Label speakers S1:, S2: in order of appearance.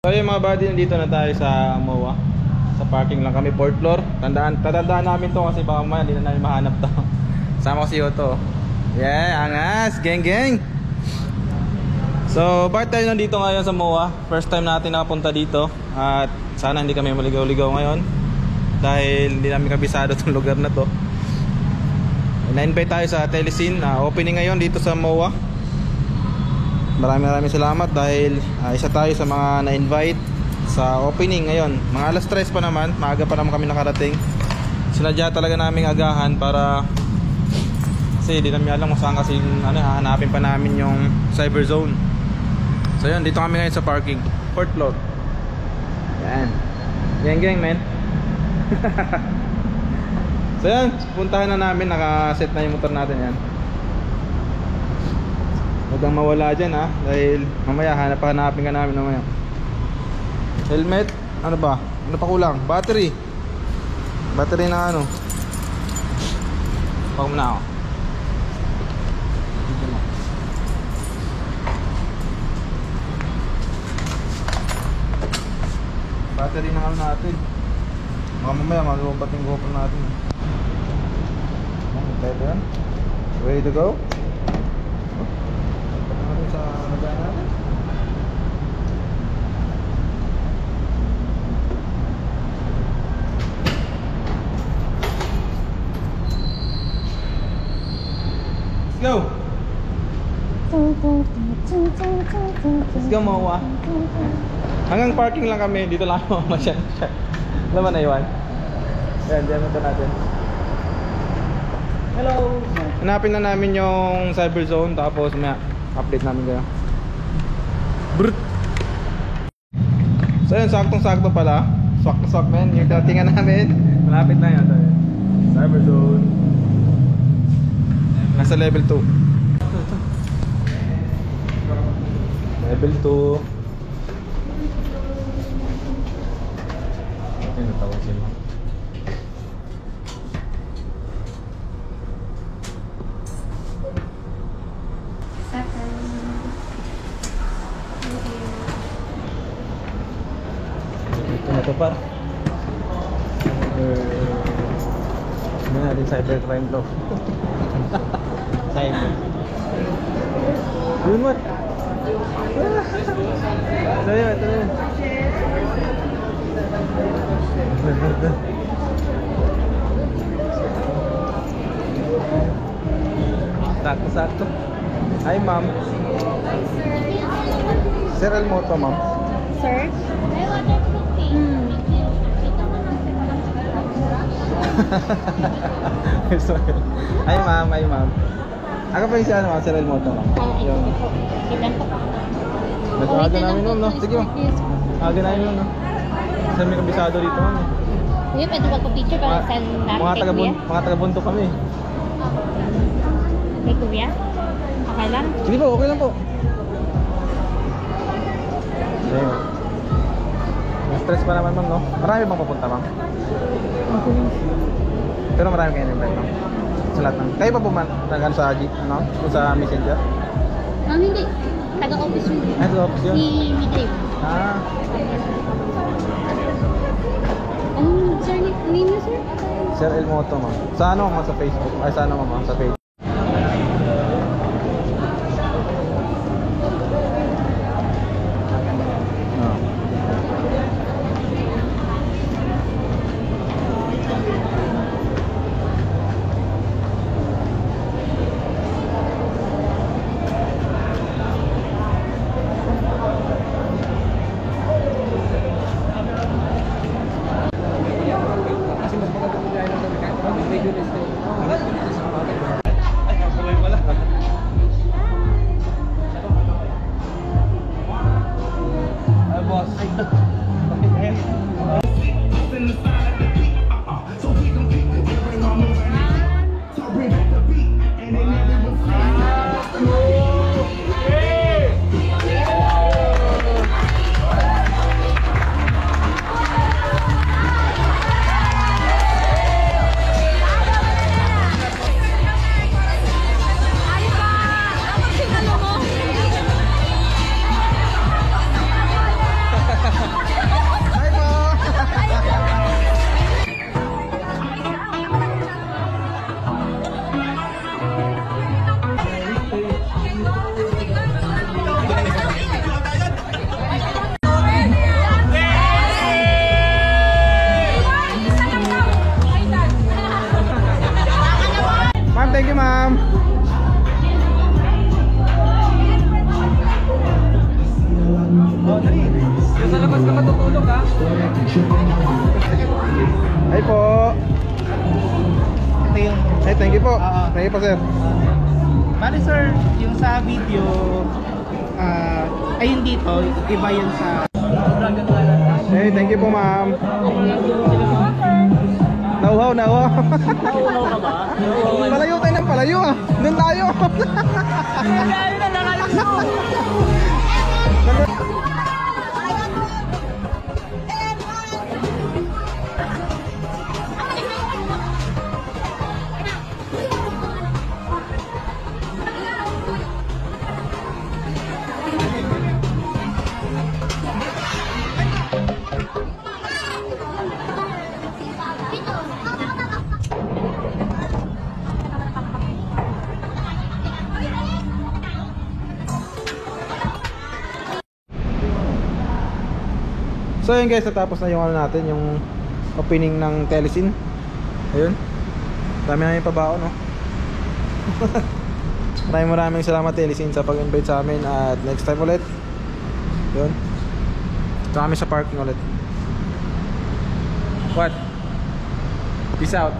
S1: So yung mga buddy, nandito na tayo sa MOA. Sa parking lang kami, 4th floor. Tatandaan namin to kasi baka mamaya hindi na namin mahanap to. Sama ko si Yoto. Yeah, angas, geng geng. So bakit tayo nandito ngayon sa MOA? First time natin nakapunta dito. At sana hindi kami maligaw-ligaw ngayon dahil hindi namin kabisado itong lugar na to. Na-invite tayo sa Telesin, opening ngayon dito sa MOA. Maraming salamat dahil isa tayo sa mga na-invite sa opening ngayon. Mga alas 3 pa naman, maaga pa naman kami nakarating. Sinadya talaga naming agahan para kasi hindi namin alam kung saan kasi hahanapin pa namin yung cyber zone. So yun, dito kami ngayon sa parking, 4th floor. Yan, geng men. So yan, puntahan na namin, nakaset na yung motor natin yan. Huwag kang mawala dyan ha, dahil mamaya hanapin ka namin mamaya. Helmet, ano ba? Ano pa kulang? Battery na ano. Pag muna ako. Battery na ano natin. Baka mamaya mag-upat yung GoPro natin. Tayo ba yan? Ready to go? Sa nagaan natin. Let's go! Let's go MOA. Hanggang parking lang kami. Dito lang ako masyad. Alam mo na iwan? Yan, dyan ito natin. Hello! Hanapin na namin yung cyber zone. Tapos may update namin kayo. Brrrt. So yun, saktong-sakto pala. Swak men, yung datingan namin. Malapit na yan. Cyber zone. Nasa level 2. Level 2. Ayun, natawag sila. Ito par. Ano natin cybercrime to. Cyber. Yun mo. Ito yun. Sakto. Hi ma'am. Sir Elmoto ma'am.
S2: Sir?
S1: Hi ma'am. Ako pa yung si ma'am, Sir Elmoto ma'am. Yung nag-aga namin nun, no? Sige ma'am. Aga namin nun, no? Kasi may kabisado dito ma'am.
S2: Kuya, pwede ba ko picture para saan namin kay Kuya?
S1: Mga taga-bunto kami.
S2: Kay Kuya? Okay lang?
S1: Sige po, okay lang po. Sige ma'am. Stress pa naman ma'am, no? Marami bang papunta ma'am? Pero marami kayo invite ma'am. Sa lahat ng... Kayo pa po man? Sa ano? Sa messenger?
S2: Hindi. Taga-office yun.
S1: Taga-office yun?
S2: Si Midrive. Anong sir name niyo sir?
S1: Sir Elmoto ma'am. Sa ano ma'am? Sa Facebook? Ay sa ano ma'am? Sa Facebook. Hi po.
S3: Ito yung
S1: Hey, thank you po.
S3: Oo.
S1: Thank you po, sir.
S3: bali sir, yung sa video ayun dito, iba yun sa
S1: Hey, thank you po, ma'am. Nauhaw, nauhaw.
S3: nauunaw ka ba?
S1: Palayo tayo ng palayo ah. Doon tayo.
S3: Kaya na nangalas mo!
S1: So yun guys, natapos na yung ano natin, yung opening ng Telesin. Ayun. Dami namin pabao, no? Maraming salamat Telesin sa pag-invite sa amin. At next time ulit. Yun. Ito kami sa parking ulit. What? Peace out.